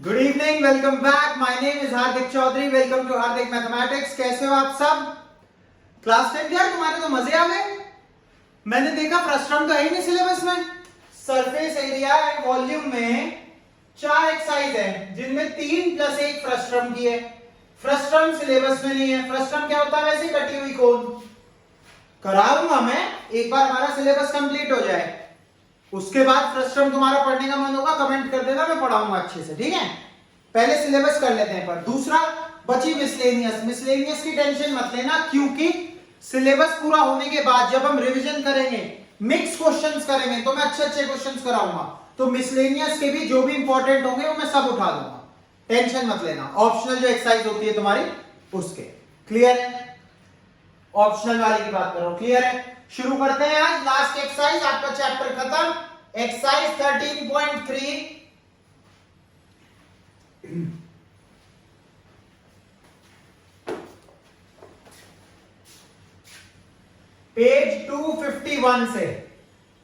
Good evening, welcome back. My name is Hardik Chaudhary. Welcome to Hardik mathematics. कैसे हो आप सब? क्लास 10 यार, तुम्हारे तो मजे आ गए। मैंने देखा फ्रस्ट्रम तो है ही नहीं सिलेबस में। सरफेस एरिया एंड वॉल्यूम में 4 एक्सरसाइज है जिनमें 3 + 1 फ्रस्ट्रम की है। फ्रस्ट्रम सिलेबस में नहीं है। फ्रस्ट्रम क्या होता है? वैसे कटी हुई कोन। कराऊंगा मैं, एक बार हमारा सिलेबस कंप्लीट हो जाए, उसके बाद फ्रस्ट्रम तुम्हारा पढ़ने का मन होगा कमेंट कर देना, मैं पढ़ाऊंगा अच्छे से। ठीक है, पहले सिलेबस कर लेते हैं। पर दूसरा बची मिसलेनियस। मिसलेनियस की टेंशन मत लेना, क्योंकि सिलेबस पूरा होने के बाद जब हम रिवीजन करेंगे, मिक्स क्वेश्चंस करेंगे, तो मैं अच्छे अच्छे क्वेश्चंस कराऊंगा। तो मिसलेनियस के भी जो भी इंपॉर्टेंट होंगे वो मैं सब उठा दूंगा, टेंशन मत लेना। ऑप्शनल जो एक्सरसाइज होती है तुम्हारी उसके। क्लियर है? ऑप्शनल वाली की बात करो। क्लियर है? शुरू करते हैं आज लास्ट एक्सरसाइज, आपका चैप्टर खत्म। एक्सरसाइज 13.3। पेज 251 से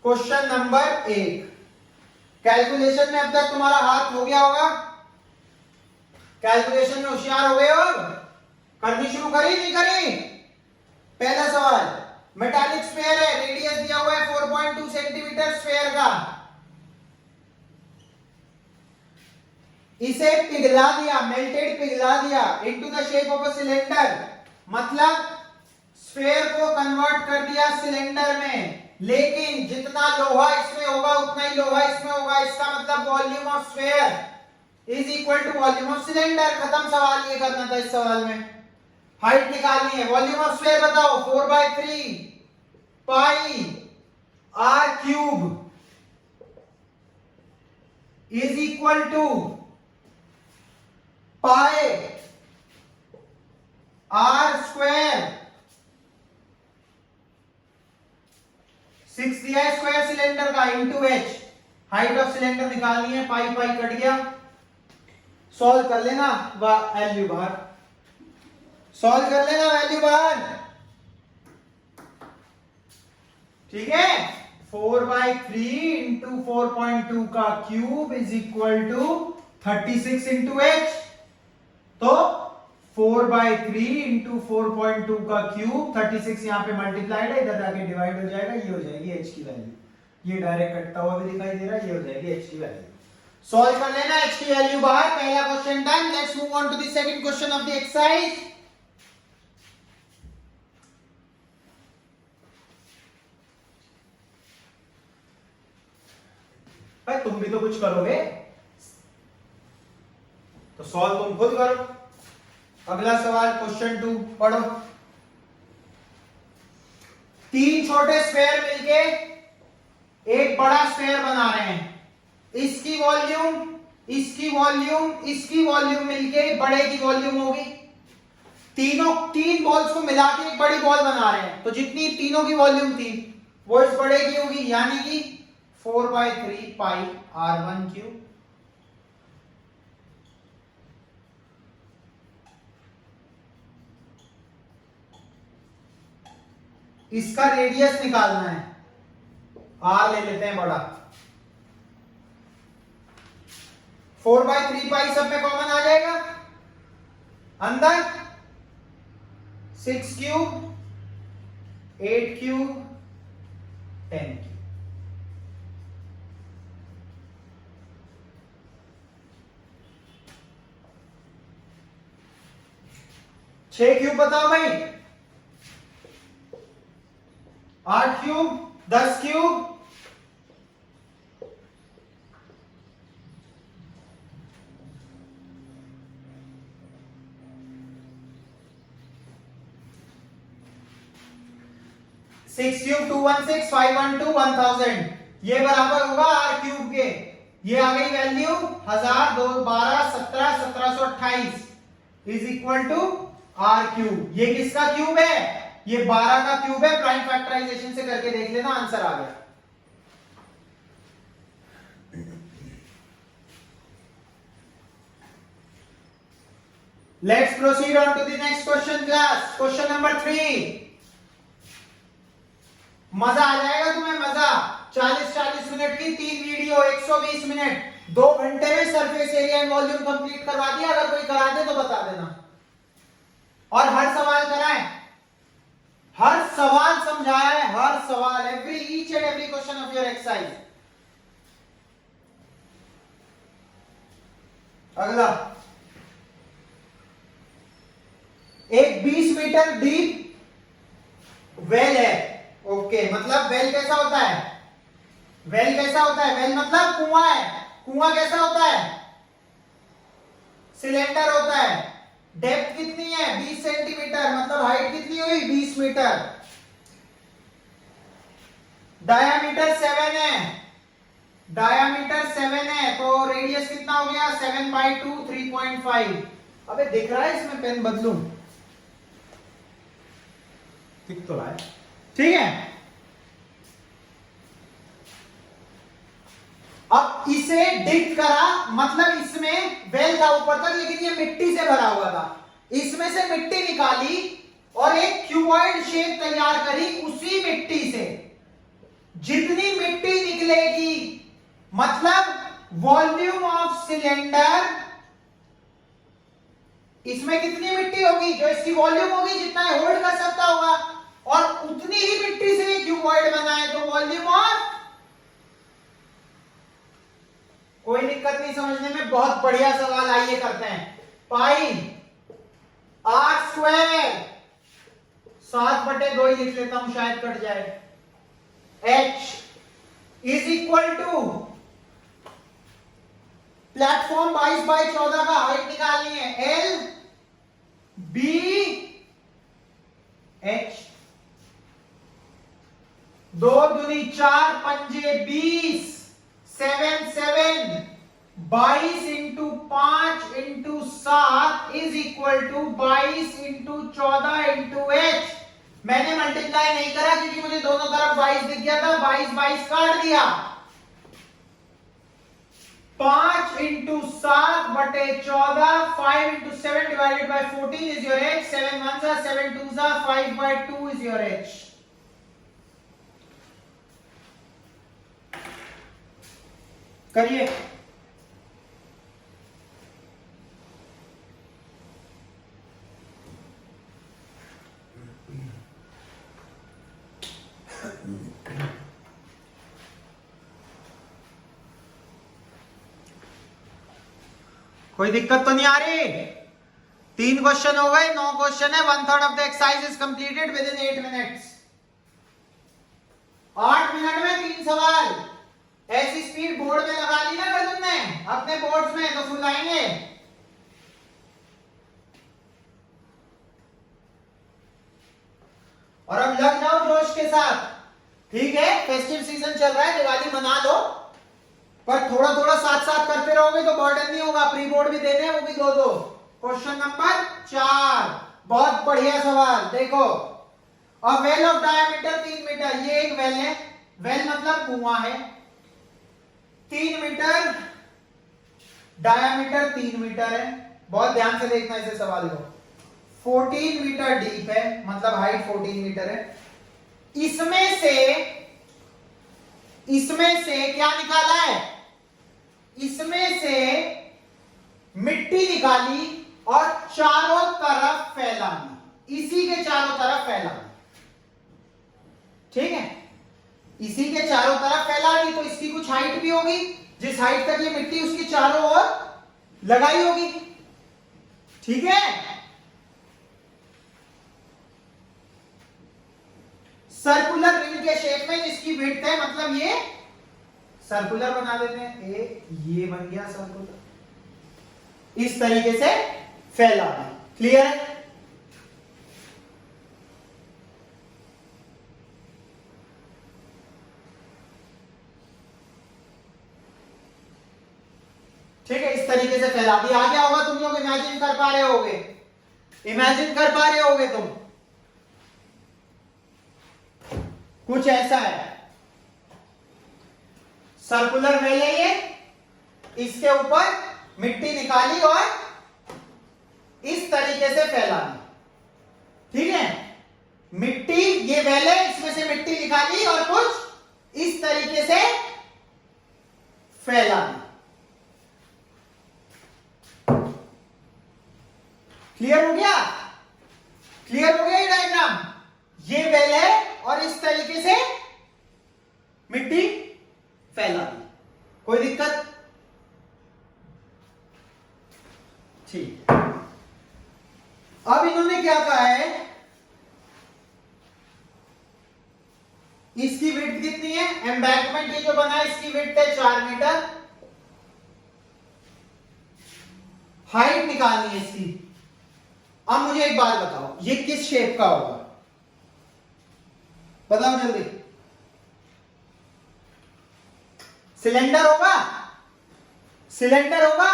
क्वेश्चन नंबर 1। कैलकुलेशन में अब तक तुम्हारा हाथ हो गया होगा, कैलकुलेशन में होशियार हो गए हो? करनी शुरू करी नहीं करी? पहला सवाल, मेटालिक स्फीयर है, रेडियस दिया हुआ है 4.2 सेंटीमीटर स्फीयर का। इसे पिघला दिया, मेल्टेड पिघला दिया into the shape of a cylinder, मतलब स्फीयर को कन्वर्ट कर दिया सिलेंडर में। लेकिन जितना लोहा इसमें होगा उतना ही लोहा इसमें होगा। इसका मतलब volume of sphere is equal to volume of cylinder. खत्म सवाल। ये करना था इस सवाल में। हाइट निकालनी है। वॉल्यूम ऑफ स्फीयर बताओ, 4/3 pi R cube is equal to pi R square. 6 दिया है स्क्वायर सिलेंडर का, into H. Height of cylinder निकालनी है, पाई पाई कट गया। सॉल्व कर लेना, वैल्यू बाहर। सॉल्व कर लेना, वैल्यू बाहर। ठीक है, 4/3 इंटू 4.2 का cube is equal to 36 into H. तो 4/3 इंटू 4.2 का क्यूब, 36 यहां पे मल्टीप्लाइड है, इधर जाके डिवाइड हो जाएगा, ये हो जाएगी एच की वैल्यू। ये डायरेक्ट कटता हुआ भी दिखाई दे रहा है, ये हो जाएगी एच की वैल्यू। सॉल्व कर लेना, एच की वैल्यू बाहर। पहला question done. Let's move on to the second question of the exercise. भाई तुम भी तो कुछ करोगे, तो सॉल्व तुम खुद करो। अगला सवाल क्वेश्चन 2 पढ़ो। 3 छोटे स्फीयर मिलके एक बड़ा स्फीयर बना रहे हैं। इसकी वॉल्यूम, इसकी वॉल्यूम, इसकी वॉल्यूम मिलके बड़े की वॉल्यूम होगी। तीन बॉल्स को मिला के एक बड़ी बॉल बना रहे हैं, तो जितनी तीनों की वॉल्यूम थी वो इस बड़े की होगी, यानी कि 4/3 पाई r1 क्यूब। इसका रेडियस निकालना है, r ले लेते हैं बड़ा। 4/3 पाई सब में कॉमन आ जाएगा, अंदर 6 क्यूब, 8 क्यूब, 10 क्यूब। 6 क्यूब बताओ भाई, 8 क्यूब, 10 क्यूब, 6 क्यूब 216, 512, 1000। ये बराबर होगा आर क्यूब के। ये आ गई value 1000, 2, 12, 17, 1728 is equal to R cube. ये किसका क्यूब है? ये 12 का क्यूब है। प्राइम फैक्टराइजेशन से करके देख लेना, आंसर आ गया। Let's proceed on to the next question class. Question number 3। मजा आ जाएगा तुम्हें, मजा। 40-40 मिनट की 3 वीडियो, 120 मिनट। 2 घंटे में surface area and volume complete करवा दिया। अगर कोई करा दे तो बता देना, और हर सवाल कराएं, हर सवाल समझाया है, हर सवाल, each and every question of your exercise. अगला, एक 20 मीटर डीप वेल है। ओके, मतलब वेल कैसा होता है? वेल कैसा होता है? वेल मतलब कुआं है। कुआं कैसा होता है? सिलेंडर होता है। डेप्थ कितनी है? 20 सेंटीमीटर, मतलब हाइट कितनी हुई? 20 मीटर। डायामीटर 7 है, डायामीटर 7 है, तो रेडियस कितना हो गया? 7/2, 3.5। अबे दिख रहा है इसमें? पेन बदलूं? दिख तो रहा है, ठीक है। अब इसे डिग करा, मतलब इसमें वेल था ऊपर तक, लेकिन ये मिट्टी से भरा हुआ था। इसमें से मिट्टी निकाली और एक क्यूबॉइड शेप तैयार करी उसी मिट्टी से। जितनी मिट्टी निकलेगी, मतलब वॉल्यूम ऑफ सिलेंडर, इसमें कितनी मिट्टी होगी? जो इसकी वॉल्यूम होगी, जितना होल्ड कर सकता होगा, और उतनी ही मिट्टी से क्यूबॉइड बना है, तो वॉल्यूम ऑफ, कोई दिक्कत नहीं समझने में, बहुत बढ़िया सवाल। आइए करते हैं। पाई आर स्क्वायर, 7/2 ही लिख लेता हूं, शायद कट जाए। H is equal to, platform 22/14 का हाइट निकालनी है, L B H, 2 दूनी 4, पंजे 20, 7 7, 22 into 5 into 7 is equal to 22 into 14 into H। मैंने मल्टीप्लाई नहीं करा क्योंकि मुझे दोनों तरफ 22 दिख गया था, 22 22 काट दिया। 5 into 7/14, 5 into 7 divided by 14 is your H। 7 1 जा, 7 2 जा, 5/2 इज योर H। करिए। कोई दिक्कत तो नहीं आ रही? 3 क्वेश्चन हो गए, 9 क्वेश्चन है। 1/3 of the exercise is completed with in 8 minutes. 8 minute में 3 सवाल। ऐसी स्पीड बोर्ड में लगा ली ना अगर तुमने अपने बोर्ड्स में, तो फुल आएंगे। और अब लग जाओ जोश के साथ, ठीक है। फेस्टिव सीजन चल रहा है, दिवाली मना लो, पर थोड़ा थोड़ा साथ साथ करते रहोगे तो बर्डन नहीं होगा। प्री बोर्ड भी देने हैं, वो भी दो दो। क्वेश्चन नंबर 4, बहुत बढ़िया सवाल। देखो, a well of diameter 3 metre, ये एक वेल है। वेल मतलब कुआं है। 3 मीटर डायमीटर, 3 मीटर है। बहुत ध्यान से देखना इसे सवाल को। 14 मीटर डीप है, मतलब हाइट 14 मीटर है। इसमें से क्या निकाला है? इसमें से मिट्टी निकाली और चारों तरफ फैला दी। इसी के चारों तरफ फैला दी, ठीक है। इसी के चारों तरफ फैला दी, तो इसकी कुछ हाइट भी होगी। जिस हाइट तक ये मिट्टी उसकी चारों ओर लगाई होगी, ठीक है। सर्कुलर रिंग के शेप में जिसकी विड्थ है, मतलब ये सर्कुलर बना देते हैं। ये बन गया सर्कुलर। इस तरीके से फैला है। क्लियर है? ठीक है, इस तरीके से फैला दिया। आ गया होगा, तुम लोग इमेजिन कर पा रहे होगे, इमेजिन कर पा रहे होगे तुम। कुछ ऐसा है, सर्कुलर वेल है ये। इसके ऊपर मिट्टी निकाली और इस तरीके से फैला दी, ठीक है। मिट्टी, ये वेल है, इसमें से मिट्टी निकाली और कुछ इस तरीके से फैला दी। क्लियर हो गया? क्लियर हो गया ये डायग्राम? ये वेल है और इस तरीके से मिट्टी फैला दी, कोई दिक्कत? ठीक। अब इन्होंने क्या कहा है, इसकी विड्थ कितनी है? एम्बैंकमेंट ये जो बना है इसकी विड्थ है 4 मीटर, हाइट निकालनी है इसकी। अब मुझे एक बात बताओ, ये किस शेप का होगा? बताओ जल्दी। सिलेंडर होगा? सिलेंडर होगा?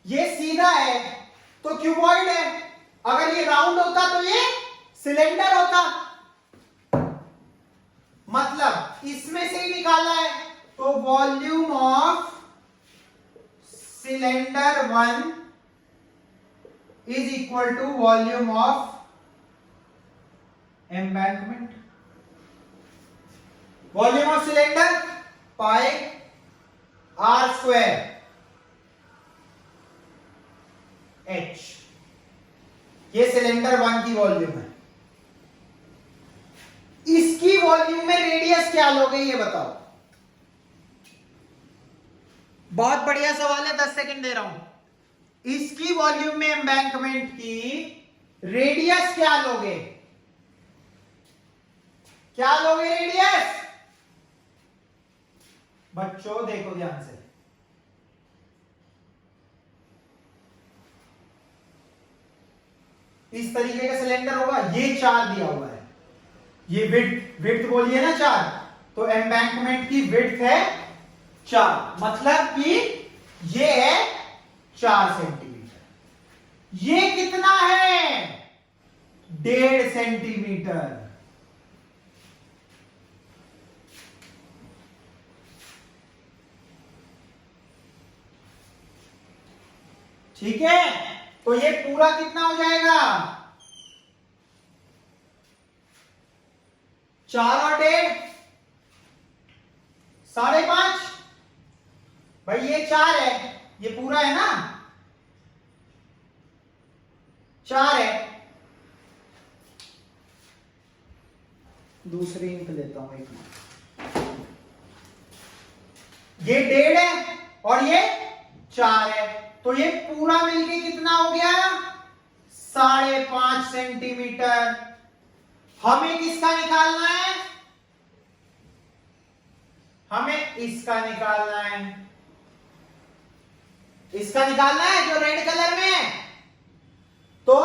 ये सीधा है तो क्यूबॉइड है, अगर ये राउंड होता तो ये सिलेंडर होता। मतलब इसमें से ही निकाला है, तो volume of cylinder 1 is equal to volume of embankment. Volume of cylinder pi R square H, ये सिलेंडर 1 की वॉल्यूम है। इसकी वॉल्यूम में रेडियस क्या लोगे ये बताओ? बहुत बढ़िया सवाल है, 10 सेकंड दे रहा हूं। इसकी वॉल्यूम में एम्बैंकमेंट की रेडियस क्या लोगे? क्या लोगे रेडियस? बच्चों देखो ध्यान से, इस तरीके का सिलेंडर होगा, ये 4 दिया हुआ है, ये विड्थ बोलिए ना 4, तो एम्बैंकमेंट की विड्थ है 4, मतलब कि ये है 4 सेंटीमीटर। ये कितना है? 1.5 सेंटीमीटर। ठीक है, तो ये पूरा कितना हो जाएगा? 4 और 1.5 5.5। भाई ये 4 है, ये पूरा है ना, 4 है। दूसरी इंक लेता हूं एक मिनट। ये 1.5 है और ये 4 है, तो ये पूरा मिलके कितना हो गया? 5.5 सेंटीमीटर। हमें किसका निकालना है? हमें इसका निकालना है। इसका निकालना है जो रेड कलर में है। तो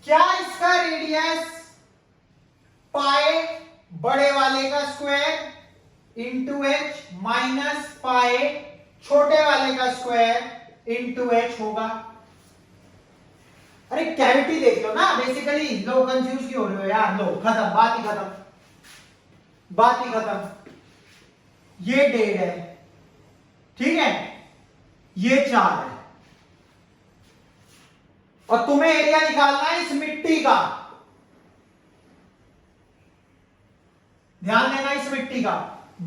क्या इसका रेडियस पाई बड़े वाले का square into H minus pi छोटे वाले का स्क्वायर इंटू एच होगा? अरे कैविटी देख लो ना, बेसिकली लोग कंफ्यूज क्यों हो रहे हो यार? लो खत्म, बात ही खत्म, बात ही खत्म। ये 1.5 है, ठीक है, ये 4 है, और तुम्हें एरिया निकालना है इस मिट्टी का। ध्यान देना, इस मिट्टी का।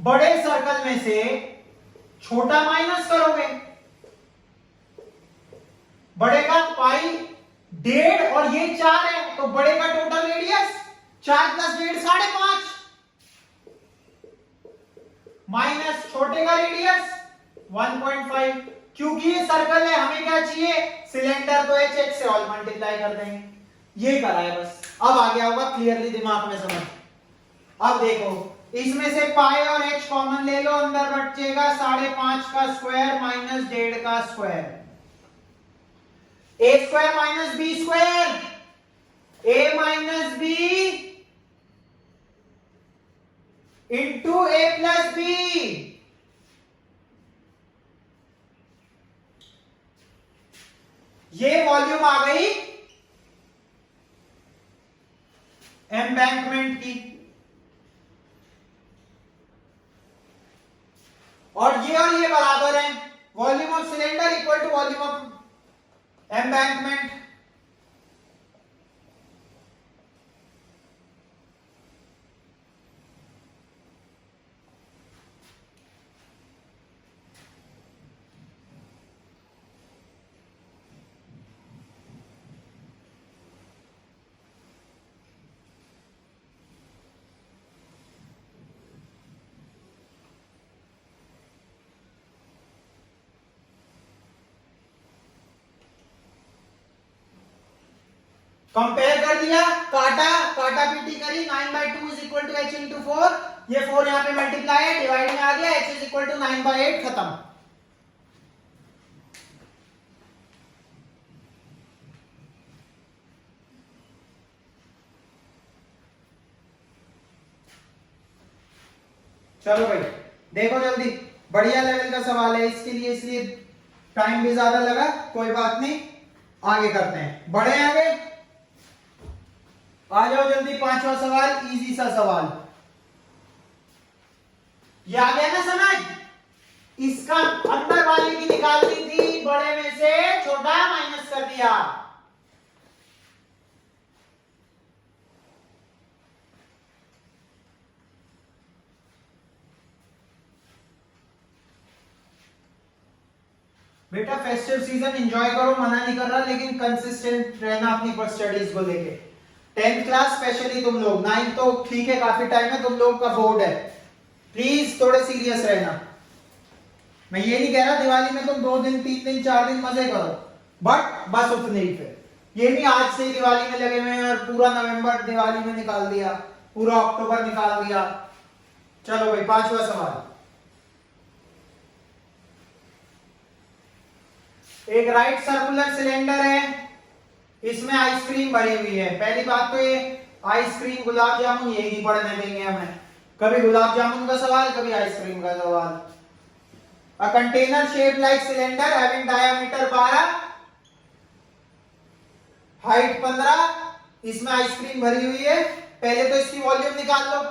बड़े सर्कल में से छोटा माइनस करोगे, बड़े का पाई 1.5 और ये 4 है, तो बड़े का टोटल रेडियस 4 + 1.5 5.5 माइनस छोटे का रेडियस 1.5। क्योंकि ये सर्कल है, हमें क्या चाहिए? सिलेंडर, तो एच एच से ऑल मल्टीप्लाई कर देंगे। ये करा है बस। अब आ गया होगा क्लियरली दिमाग में समझ। अब देखो, इसमें से पाई और एच कॉमन ले लो, अंदर बचेगा 5.5 का स्क्वायर माइनस 1.5 का square. A square minus B square, A minus B into A plus B. ये वॉल्यूम आ गई एम्बैंकमेंट की, और ये बराबर है volume of cylinder equal to volume of embankment. Compare कर दिया, काटा, काटा पीटी करी, 9/2 is equal to h into 4, ये 4 यहां पे मल्टीप्लाई है, डिवाइड में आ गया, h इज इक्वल टू 9/8, खत्म। चलो भाई देखो जल्दी, बढ़िया लेवल का सवाल है इसके लिए, इसलिए टाइम भी ज्यादा लगा, कोई बात नहीं, आगे करते हैं, बढ़े आगे। आ जाओ जल्दी, पांचवा सवाल, इजी सा सवाल, ये आ गया ना समझ। इसका अंदर वाले की निकालनी थी, बड़े में से छोटा माइनस कर दिया। बेटा फेस्टिव सीजन एंजॉय करो, मना नहीं कर रहा, लेकिन कंसिस्टेंट रहना अपनी स्टडीज को लेके। 10th क्लास स्पेशली तुम लोग, 9th तो ठीक है काफी टाइम है, तुम लोग का बोर्ड है, प्लीज थोड़े सीरियस रहना। मैं ये नहीं कह रहा दिवाली में तुम 2 दिन 3 दिन 4 दिन मजे करो, बट बस उतने ही, फिर ये नहीं आज से ही दिवाली में लगे हुए हैं और पूरा नवंबर दिवाली में निकाल दिया, पूरा अक्टूबर निकाल दिया। चलो भाई पांचवा सवाल, एक राइट सर्कुलर सिलेंडर है, इसमें आइसक्रीम भरी हुई है। पहली बात तो ये आइसक्रीम गुलाब जामुन ये नहीं पढ़ने देंगे हमें, कभी गुलाब जामुन का सवाल, कभी आइसक्रीम का सवाल। A container shaped like cylinder having diameter 12, height 15, इसमें आइसक्रीम भरी हुई है। पहले तो इसकी वॉल्यूम निकाल लो,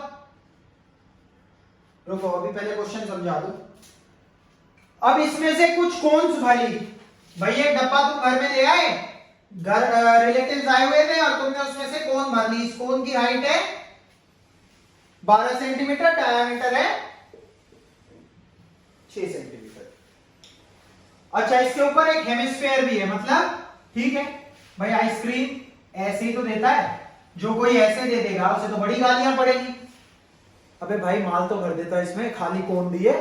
रुको अभी पहले क्वेश्चन समझा दो। अब इसमें से कुछ कोन्स भरी, भैया एक डब्बा तुम घर में ले आए, घर रिलेटिव्स आए हुए थे और तुमने उसमें से कोन भर ली। इस कोन की हाइट है 12 सेंटीमीटर, डायमीटर है 6 सेंटीमीटर। अच्छा इसके ऊपर एक हेमिस्फीयर भी है, मतलब ठीक है भाई, आइसक्रीम ऐसे ही तो देता है, जो कोई ऐसे दे देगा उसे तो बड़ी गालियां पड़ेगी। अबे भाई माल तो भर देता है इसमें, खाली कोन दिए,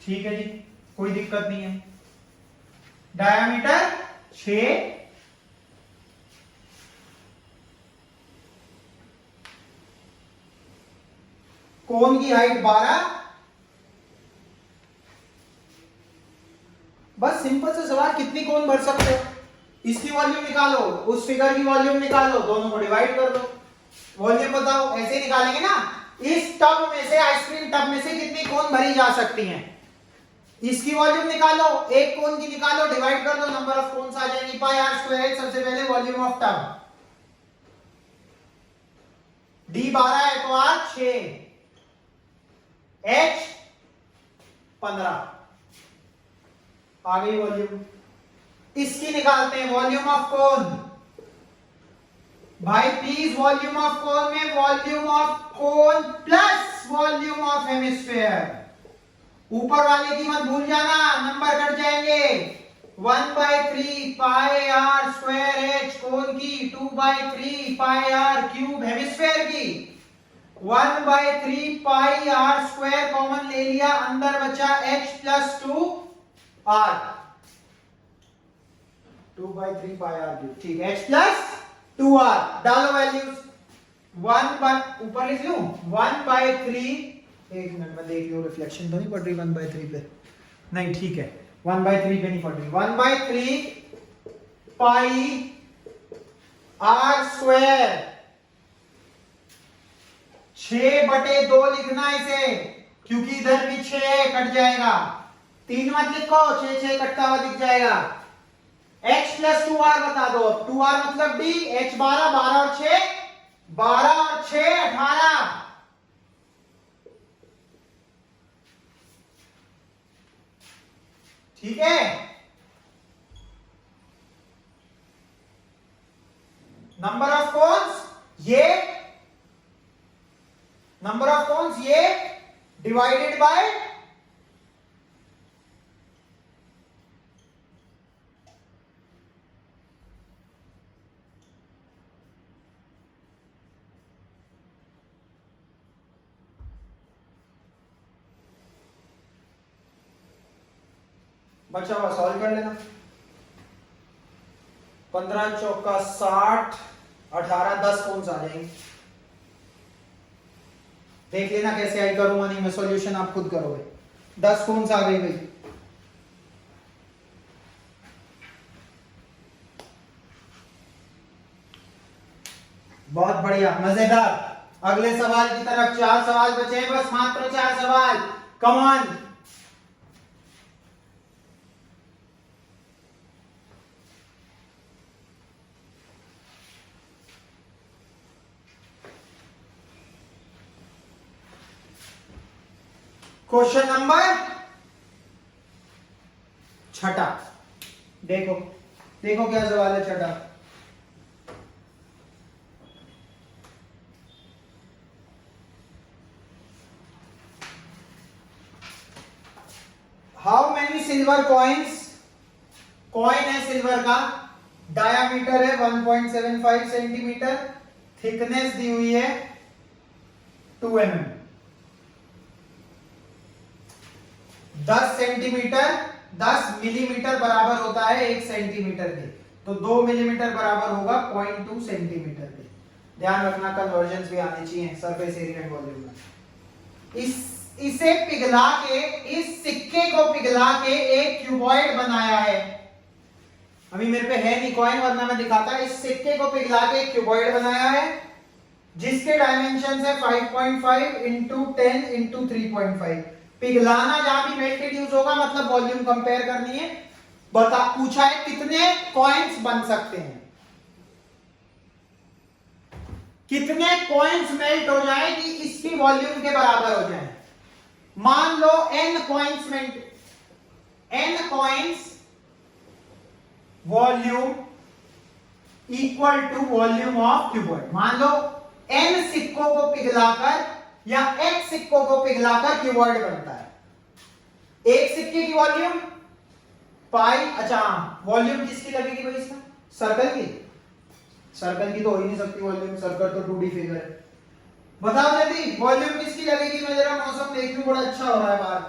ठीक है जी कोई दिक्कत नहीं है। डायमीटर 6, कोन की हाइट 12। बस सिंपल से सवाल, कितनी कोन भर सकते हो, इसकी वॉल्यूम निकालो, उस फिगर की वॉल्यूम निकालो, दोनों को डिवाइड कर दो, वॉल्यूम बताओ, ऐसे निकालेंगे ना। इस टब में से, आइसक्रीम टब में से कितनी कोन भरी जा सकती हैं, इसकी वॉल्यूम निकालो, एक कोन की निकालो, डिवाइड कर दो, नंबर ऑफ कोन्स आ जाएंगी, पाई आर स्क्वायर। सबसे पहले वॉल्यूम ऑफ टब, डी 12 है तो आर 6, एच 15, आ गई वॉल्यूम। इसकी निकालते हैं वॉल्यूम ऑफ कोन। भाई प्लीज वॉल्यूम ऑफ कोन में volume of cone plus volume of hemisphere, ऊपर वाले की मत भूल जाना, नंबर कट जाएंगे। 1/3 पाई आर स्क्वायर एच कोन की, 2/3 पाई आर क्यूब हेमिस्फीयर की, 1/3 पाई आर स्क्वायर कॉमन ले लिया, अंदर बचा h plus 2 R, 2/3 pi R cube, ठीक है, h प्लस 2 आर। डालो वैल्यूज, 1/, ऊपर लिख लूं 1/3, एक मिनट में देख लो रिफ्लेक्शन तो नहीं पड़ रही 1/3 पे, नहीं ठीक है 1/3 पे नहीं पड़ रही, 1/3 पाई आर स्क्वायर, 6/2 लिखना इसे, क्योंकि इधर भी 6 कट जाएगा, 3 मत लिखो, 6 कटता हुआ दिख जाएगा। h प्लस 2r बता दो, 2r मतलब d, h 12, 12 और 6, 12 और 6 18, ठीक है। नंबर ऑफ कोन्स ये, नंबर ऑफ कोन्स ये डिवाइडेड बाय बचा हुआ सॉल्व कर लेना। 15 चौका 60, 18, 10 कौन आ जाएंगे। देख लेना कैसे आई करूंगा नहीं मैं, सॉल्यूशन आप खुद करोगे। 10 कौन आ गई भाई। बहुत बढ़िया, मजेदार। अगले सवाल की तरफ, 4 सवाल बचे हैं बस, मात्र 4 सवाल। Come on. Question number 6। देखो देखो क्या सवाल है 6। How many silver coins, coin है सिल्वर का, डायामीटर है 1.75 सेंटीमीटर, थिकनेस दी हुई है 2 mm, 10 सेंटीमीटर 10 मिलीमीटर बराबर होता है 1 सेंटीमीटर के, तो 2 मिलीमीटर बराबर होगा 0.2 सेंटीमीटर के। ध्यान रखना कन्वर्जन भी आने चाहिए सरफेस एरिया एंड वॉल्यूम में। इसे पिघला के, इस सिक्के को पिघला के एक क्यूबॉइड बनाया है। अभी मेरे पे है नहीं कॉइन वरना मैं दिखाता। इस सिक्के को पिघला के एक क्यूबॉइड बनाया है जिसके डायमेंशन है 5.5 इंटू 10 इंटू 3.5। पिघलाना जहां भी मेल्टेड यूज होगा, मतलब वॉल्यूम कंपेयर करनी है। बता पूछा है कितने कॉइन्स बन सकते हैं, कितने कॉइन्स मेल्ट हो जाए कि इसकी वॉल्यूम के बराबर हो जाए। मान लो n coins melt, n coins volume equal to volume of cuboid. मान लो n सिक्कों को पिघलाकर या x सिक्कों को पिघलाकर क्यूबॉइड बनता है। एक सिक्के की वॉल्यूम पाई, अच्छा वॉल्यूम किसकी लगेगी भाई इसका, सर्कल की। सर्कल की तो हो ही नहीं सकती वॉल्यूम, सर्कल तो 2D फिगर है। बताओ जल्दी वॉल्यूम किसकी लगेगी। मैं जरा मौसम देख लूं, बड़ा अच्छा हो रहा है बाहर।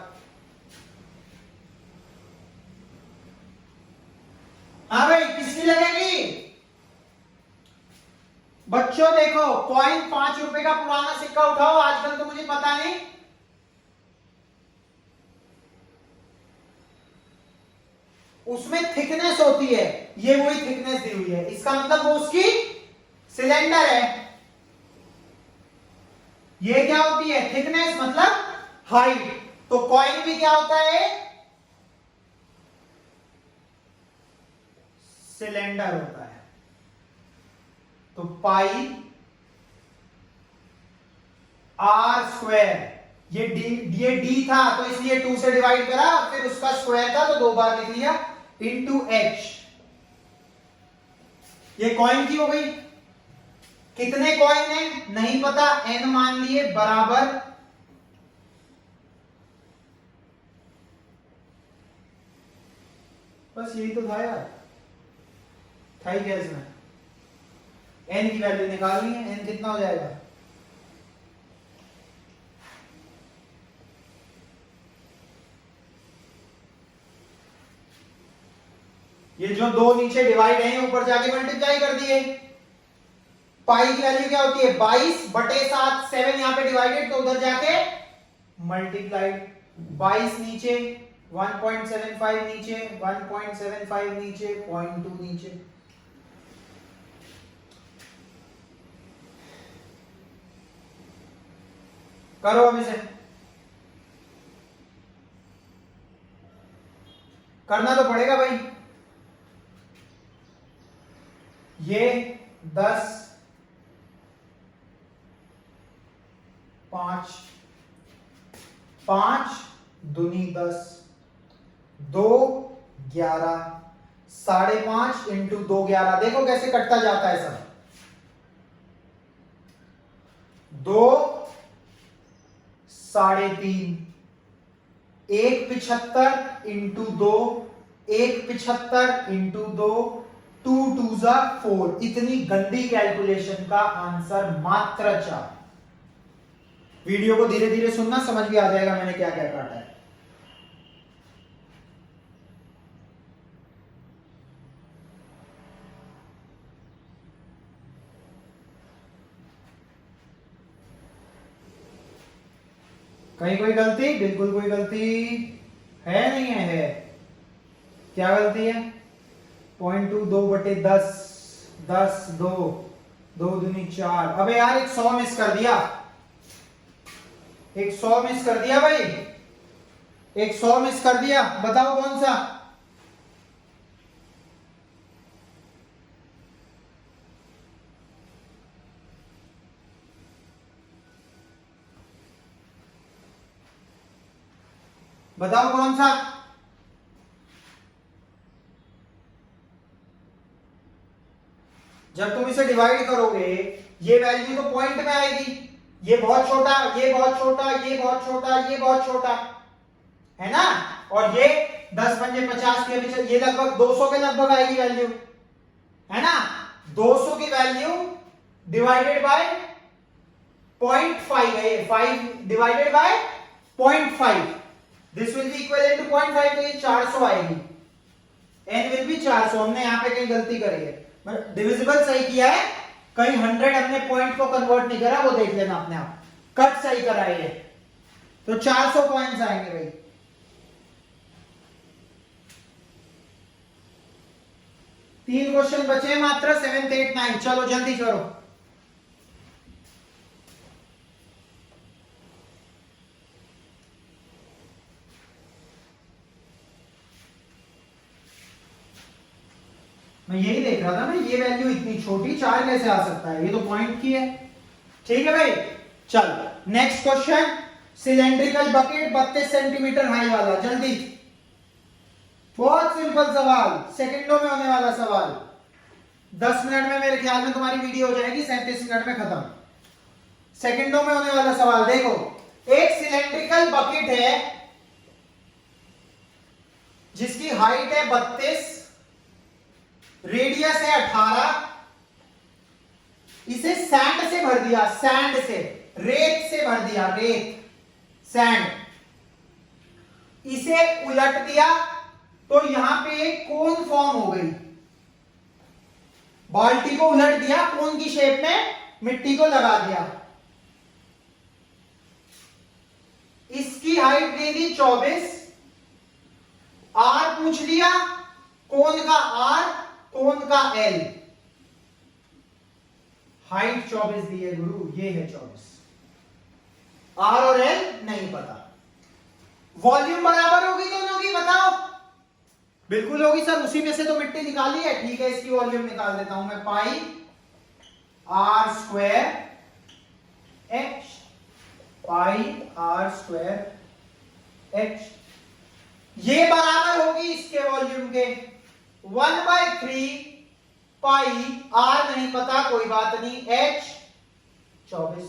हाँ भाई किसकी लगेगी बच्चों। देखो कॉइन 5 रुपए का पुराना सिक्का उठाओ, आजकल तो मुझे पता नहीं। उसमें थिकनेस होती है, ये वही थिकनेस दी हुई है, इसका मतलब वो उसकी सिलेंडर है। ये क्या होती है, थिकनेस मतलब हाइट। तो कॉइन भी क्या होता है, सिलेंडर होता है। तो पाई आर स्क्वायर, ये डी था तो इसलिए 2 से डिवाइड करा, फिर उसका स्क्वायर था तो 2 बार लिख लिया, इंटू एच। ये कॉइन की हो गई। कितने कॉइन है नहीं पता, n मान लिए बराबर बस यही तो था यार, था ही क्या इसमें। n की वैल्यू निकालनी है, n कितना हो जाएगा, ये जो 2 नीचे डिवाइड है ऊपर जाके मल्टीप्लाई कर दिए। पाई की वैल्यू क्या होती है 22/7, 7 यहां पे डिवाइडेड तो उधर जाके मल्टीप्लाइड। 22 नीचे, 1.75 नीचे, 1.75 नीचे, 0.2 नीचे। करो अब इसे, करना तो पड़ेगा भाई। ये 10, 5, 5 दूनी 10, 2 11, 5.5 इंटू 2 11। देखो कैसे कटता जाता है सब। 2 3.5, 1.75 इंटू 2, 1.75 इंटू 2, 2 2 4। इतनी गंदी कैलकुलेशन का आंसर मात्र 4। वीडियो को धीरे धीरे सुनना, समझ भी आ जाएगा मैंने क्या क्या काटा है। कहीं कोई गलती? बिल्कुल कोई गलती है नहीं है। क्या गलती है? 0.2 2/10, 10 2 2 दूनी 4। अबे यार एक 100 मिस कर दिया, एक 100 मिस कर दिया भाई, एक 100 मिस कर दिया। बताओ कौन सा? बताओ कौन सा? जब तुम इसे डिवाइड करोगे ये वैल्यू तो पॉइंट में आएगी। ये बहुत छोटा, ये बहुत छोटा, ये बहुत छोटा, ये बहुत छोटा, है ना? और ये 10 पंजे 50 के पीछे ये लगभग 200 के लगभग आएगी वैल्यू, है ना? 200 की वैल्यू डिवाइडेड बाय 0.5 है, 5 divided by 0.5, this will be equivalent to 0.5, तो ये 400 आएगी। n will be 400। हमने यहां पे कहीं गलती करी है, डिविजिबल सही किया है, कहीं 100 हमने पॉइंट को कन्वर्ट नहीं करा, वो देख लेना अपने आप। कट सही करा है, तो 400 पॉइंट्स आएंगे भाई। तीन क्वेश्चन बचे मात्र, 7th 8th 9th। चलो जल्दी करो। मैं यही देख रहा था ना, ये वैल्यू इतनी छोटी 4 कैसे आ सकता है? ये तो पॉइंट की है। ठीक है भाई, चल next question. Cylindrical bucket 32 centimetre high वाला, जल्दी। बहुत सिंपल सवाल, सेकंडों में होने वाला सवाल। 10 मिनट में मेरे ख्याल में तुम्हारी वीडियो हो जाएगी, 37 मिनट में खत्म। सेकंडों में होने वाला सवाल देखो। एक सिलेंड्रिकल बकेट है जिसकी हाइट है 32, रेडियस है 18। इसे सैंड से भर दिया, सैंड से, रेत से भर दिया, रेत, सैंड। इसे उलट दिया तो यहां पे एक कोन फॉर्म हो गई। बाल्टी को उलट दिया, कोन की शेप में मिट्टी को लगा दिया। इसकी हाइट दे दी 24, आर पूछ लिया, कोन का आर, कोन का एल। हाइट 24 दी है गुरु, ये है 24, आर और एल नहीं पता। वॉल्यूम बराबर होगी दोनों की, बताओ। बिल्कुल होगी सर, उसी में से तो मिट्टी निकाली है। ठीक है, इसकी वॉल्यूम निकाल देता हूं मैं, pi R square H, pi R square H, ये बराबर होगी इसके वॉल्यूम के 1/3 पाई, आर नहीं पता, कोई बात नहीं, एच 24।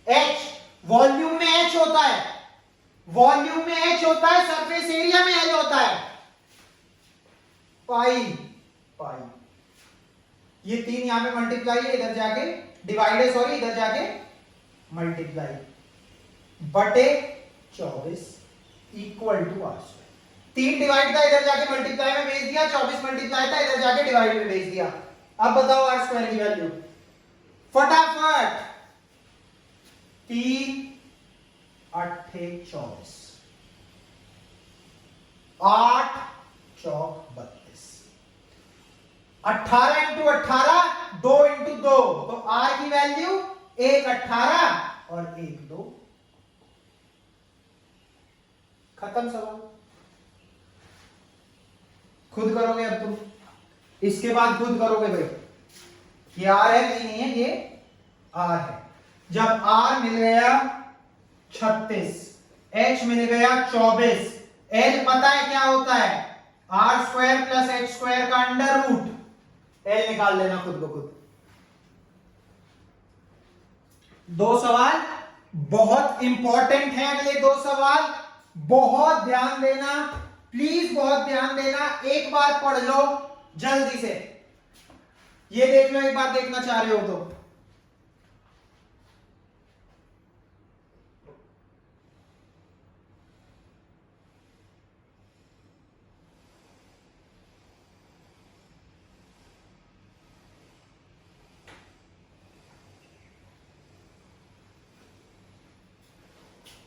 एच वॉल्यूम में एच होता है, वॉल्यूम में एच होता है, सरफेस एरिया में एल होता है। पाई पाई, ये 3 यहां पे मल्टीप्लाई है, इधर जाके डिवाइड है, सॉरी इधर जाके मल्टीप्लाई, बटे 24 equal to R square. 3 divide था, इधर जाके मल्टीप्लाई में भेज दिया, 24 मल्टीप्लाई था, इधर जाके डिवाइड में भेज दिया। अब बताओ आर स्क्वायर की वैल्यू फटाफट। 3 8 24, 8 चौक 32, 18 इंटू 18, 2 इंटू 2, तो आर की वैल्यू 1 18 और 1 2। खत्म सवाल। खुद करोगे अब तुम, इसके बाद खुद करोगे भाई। ये आर है नहीं है, ये आर है। जब आर मिल गया 36, एच मिल गया 24, एल पता है क्या होता है, R square plus H square का अंडर रूट, एल निकाल लेना खुद ब खुद। 2 सवाल बहुत इंपॉर्टेंट हैं, अगले 2 सवाल बहुत ध्यान देना, प्लीज बहुत ध्यान देना। एक बार पढ़ लो जल्दी से, ये देख लो, एक बार देखना चाह रहे हो तो।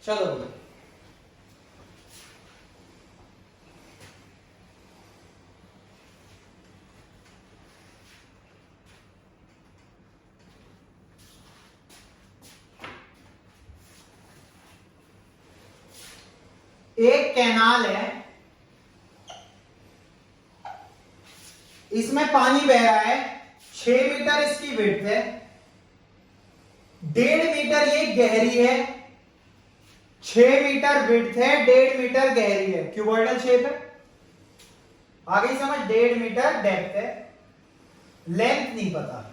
चलो एक कैनाल है, इसमें पानी बह रहा है, 6 मीटर इसकी विड्थ है, 1.5 मीटर ये गहरी है, 6 मीटर विड्थ है, 1.5 मीटर गहरी है, क्यूबॉइडल शेप है। आगे समझ, 1.5 मीटर डेप्थ है, लेंथ नहीं पता।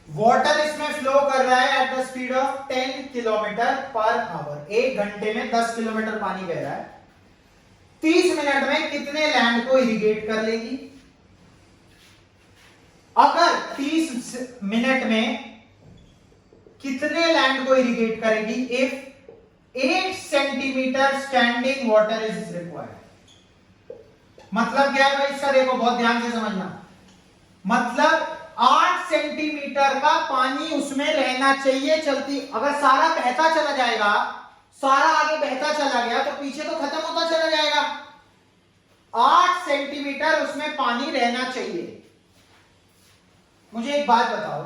वाटर इसमें फ्लो कर रहा है at the speed of 10 kilometre per hour. 1 घंटे में 10 किलोमीटर पानी बह रहा है। 30 मिनट में कितने लैंड को इरिगेट कर लेगी? अगर 30 मिनट में कितने लैंड को इरिगेट करेगी? If 8 centimetre standing water is required. मतलब क्या है भाई इसका? देखो बहुत ध्यान से समझना। मतलब 8 सेंटीमीटर का पानी उसमें रहना चाहिए चलती। अगर सारा बहता चला जाएगा, सारा आगे बहता चला गया तो पीछे तो खत्म होता चला जाएगा। 8 सेंटीमीटर उसमें पानी रहना चाहिए। मुझे एक बात बताओ,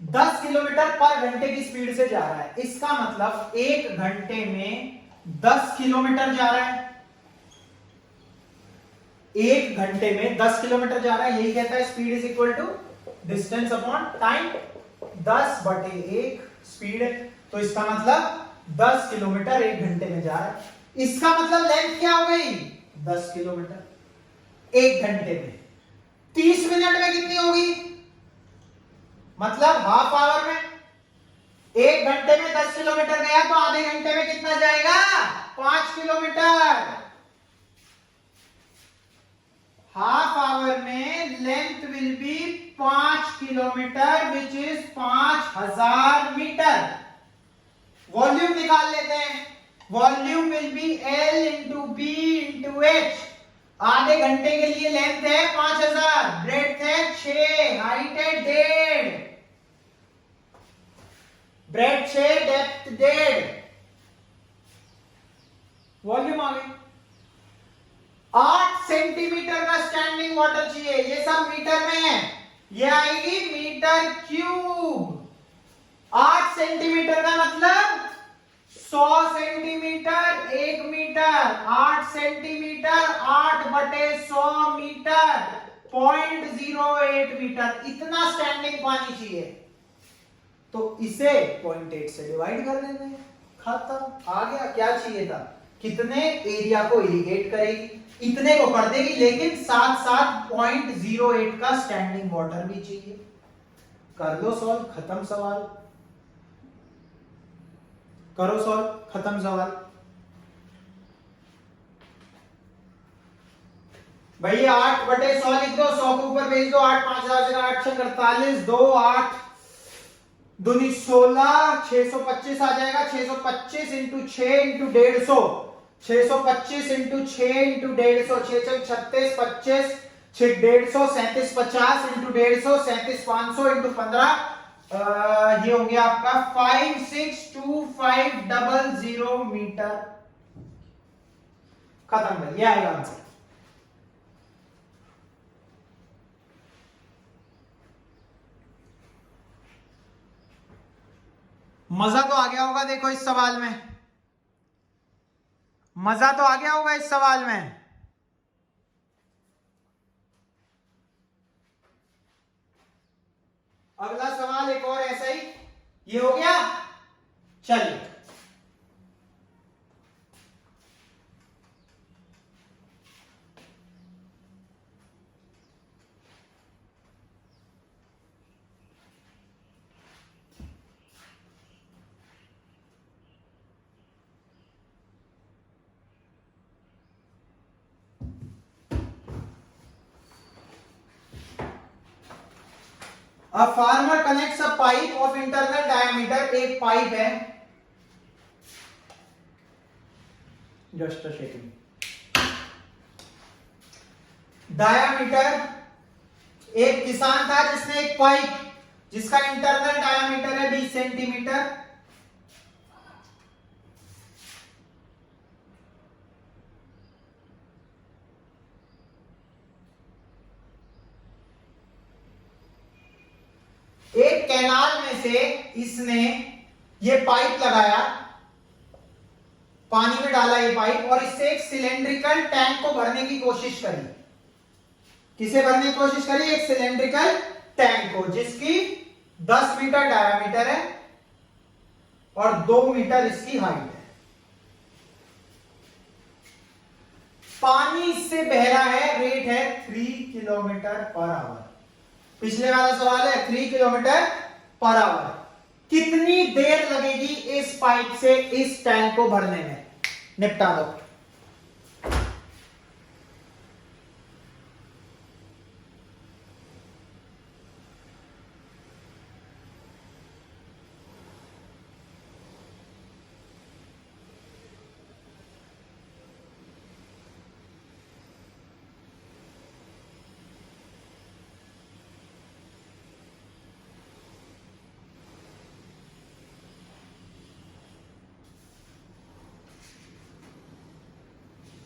10 किलोमीटर पर घंटे की स्पीड से जा रहा है, इसका मतलब 1 घंटे में 10 किलोमीटर जा रहा है। 1 घंटे में 10 किलोमीटर जा रहा है। यही कहता है speed is equal to distance upon time. 10/1 speed है, तो इसका मतलब 10 किलोमीटर 1 घंटे में जा रहा है। इसका मतलब लेंथ क्या हो गई? 10 किलोमीटर 1 घंटे में। 30 मिनट में कितनी होगी? मतलब हाफ आवर में। 1 घंटे में 10 किलोमीटर गया तो आधे घंटे में कितना जाएगा? 5 किलोमीटर। हाफ आवर में length will be 5 kilometre which is 5000 metre. Volume निकाल लेते हैं। Volume will be L into B into H. आधे घंटे के लिए लेंथ है 5000, ब्रेड्थ है 6, हाइट है 1.5, ब्रेड 6, डेप्थ 1.5, वॉल्यूम आ गई। 8 सेंटीमीटर का स्टैंडिंग वाटर चाहिए। ये सब मीटर में है, ये आएगी मीटर क्यूब। 8 सेंटीमीटर का मतलब 100 centimetre 1 metre. 8 centimetre 8/100 metre, 0.08 metre. इतना स्टैंडिंग पानी चाहिए, तो इसे 0.8 से डिवाइड कर देते हैं। खत्म। आ गया। क्या चाहिए था? कितने एरिया को इरिगेट करेगी, इतने को कर देगी, लेकिन साथ साथ 0.08 का स्टैंडिंग वाटर भी चाहिए। कर लो सॉल्व, खत्म सवाल। करो सॉल्व, खत्म सवाल। भैया 8/100 लिख दो, 100 के ऊपर भेज दो। 8 5000 से 8 6 48, 2 8 दूनी 16, 625 आ जाएगा। 625 into 6 into 150, 625 into 6 into 150, 6 6 36, 25 6 150, 37 50 into 150, 37 500 into 15, ये हो गया आपका 562,500 मीटर। खत्म भाई, ये आएगा आंसर। मजा तो आ गया होगा देखो इस सवाल में, मजा तो आ गया होगा इस सवाल में। अगला सवाल एक और ऐसा ही, ये हो गया। चलिए A farmer connects a pipe of internal diameter, एक पाइप है, जस्ट अ सेकंड, डायामीटर। एक किसान था जिसने एक पाइप जिसका इंटरनल डायामीटर है 20 सेंटीमीटर, एक कैनाल में से इसने ये पाइप लगाया, पानी में डाला ये पाइप और इससे एक सिलेंड्रिकल टैंक को भरने की कोशिश करी। किसे भरने की कोशिश करी? एक सिलेंड्रिकल टैंक को, जिसकी 10 मीटर डायामीटर है और 2 मीटर इसकी हाइट है। पानी इससे बह रहा है, रेट है 3 किलोमीटर पर आवर। पिछले वाला सवाल है 3 किलोमीटर पर आवर। कितनी देर लगेगी इस पाइप से इस टैंक को भरने में? निपटा दो।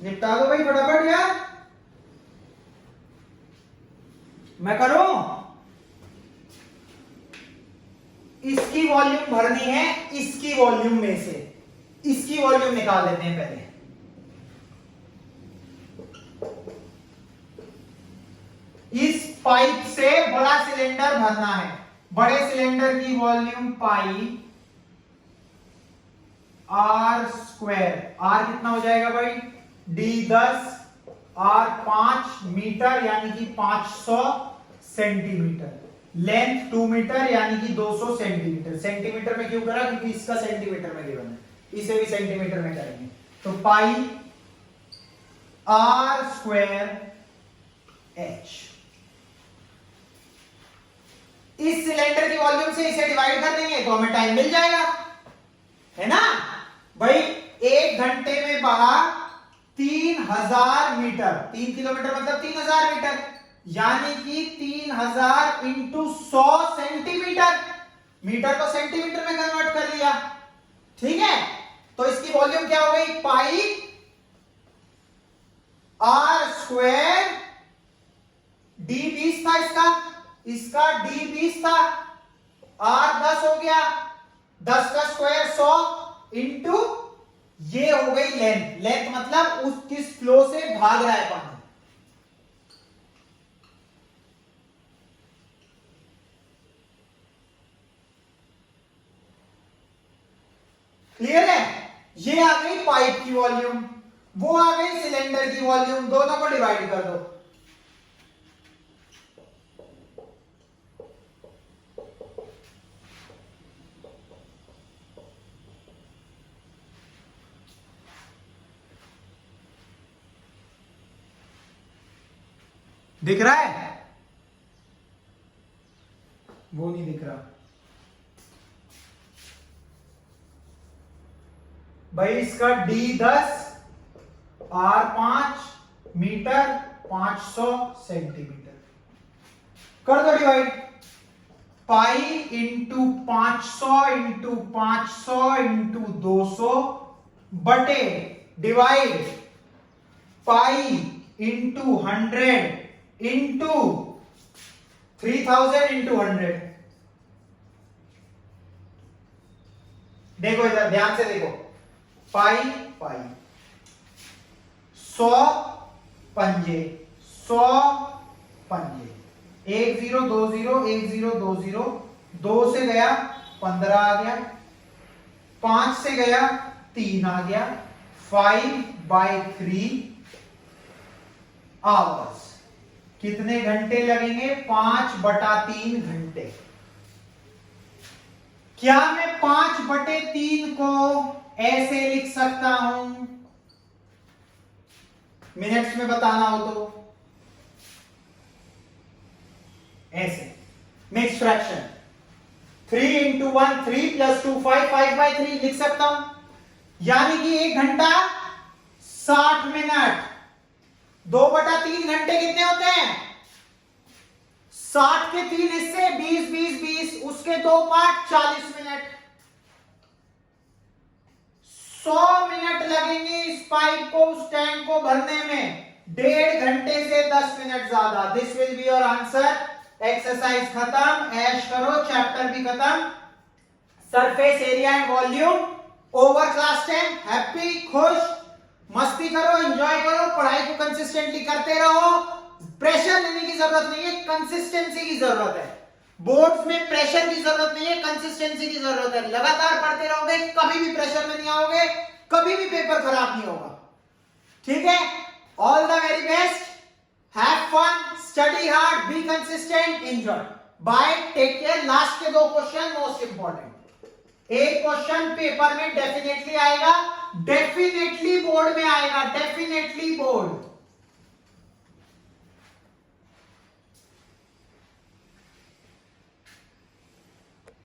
निपटा दो भाई फटाफट यार। मैं करूं? इसकी वॉल्यूम भरनी है इसकी वॉल्यूम में से। इसकी वॉल्यूम निकाल लेते हैं पहले। इस पाइप से बड़ा सिलेंडर भरना है। बड़े सिलेंडर की volume pi R square. R कितना हो जाएगा भाई? D10, R 5 मीटर यानी कि 500 सेंटीमीटर। लेंथ 2 मीटर यानी कि 200 सेंटीमीटर। सेंटीमीटर में क्यों करा? क्योंकि इसका सेंटीमीटर में गिवन है, इसे भी सेंटीमीटर में करेंगे। तो पाई R स्क्वायर H। इस सिलेंडर की वॉल्यूम से इसे डिवाइड कर देंगे तो हमें टाइम मिल जाएगा, है ना भाई? 1 घंटे में बहा 3000 मीटर। 3 किलोमीटर मतलब 3000 मीटर, यानी कि 3000 इंटू 100 सेंटीमीटर। मीटर को सेंटीमीटर में कन्वर्ट कर लिया, ठीक है? तो इसकी वॉल्यूम क्या हो गई? पाई आर स्क्वायर। डी 20 था इसका डी 20 था, आर 10 हो गया, 10 का स्क्वायर 100 इंटू ये हो गई लेंथ। लेंथ मतलब उस किस फ्लो से भाग रहा है पानी। क्लियर है? ये आ गई पाइप की वॉल्यूम, वो आ गई सिलेंडर की वॉल्यूम। दोनों को डिवाइड कर दो। दिख रहा है? वो नहीं दिख रहा भाई। इसका D10, R 5 मीटर, 500 सेंटीमीटर। कर दो divide. Pi into 500 into 500 into 200 बटे divide pi into 100 into 3000 into 100। देखो इधर ध्यान से देखो। पाई पाई 100 पंजे, 100 पंजे। 1 0 2 0 1 0 2 0। 2 से गया 15 आ गया, 5 से गया 3 आ गया। 5/3 आवर्स। कितने घंटे लगेंगे? 5/3 घंटे। क्या मैं 5/3 को ऐसे लिख सकता हूं? मिनट्स में बताना हो तो ऐसे मिक्स फ्रैक्शन। 3 इंटू 1 3 प्लस 2 5 5/3 लिख सकता हूं। यानी कि 1 घंटा 60 मिनट। 2/3 घंटे कितने होते हैं? 60 के 3 हिस्से 20 20 20, उसके 2 पार्ट 40 मिनट। 100 मिनट लगेंगे इस पाइप को, उस टैंक को भरने में। 1.5 घंटे से 10 मिनट ज्यादा। This will be your answer. Exercise खत्म। ऐश करो, चैप्टर भी खत्म। Surface area and volume over class 10। Happy, खुश, मस्ती करो, एंजॉय करो, पढ़ाई को कंसिस्टेंटली करते रहो। प्रेशर लेने की जरूरत नहीं है, कंसिस्टेंसी की जरूरत है। बोर्ड्स में प्रेशर की जरूरत नहीं है, कंसिस्टेंसी की जरूरत है। लगातार पढ़ते रहोगे, कभी भी प्रेशर में नहीं आओगे, कभी भी पेपर खराब नहीं होगा। ठीक है, all the very best, have fun, study hard, be consistent, enjoy, bye, take care. Last के 2 क्वेश्चन मोस्ट इंपॉर्टेंट। एक क्वेश्चन पेपर में डेफिनेटली आएगा, डेफिनेटली बोर्ड में आएगा, डेफिनेटली बोर्ड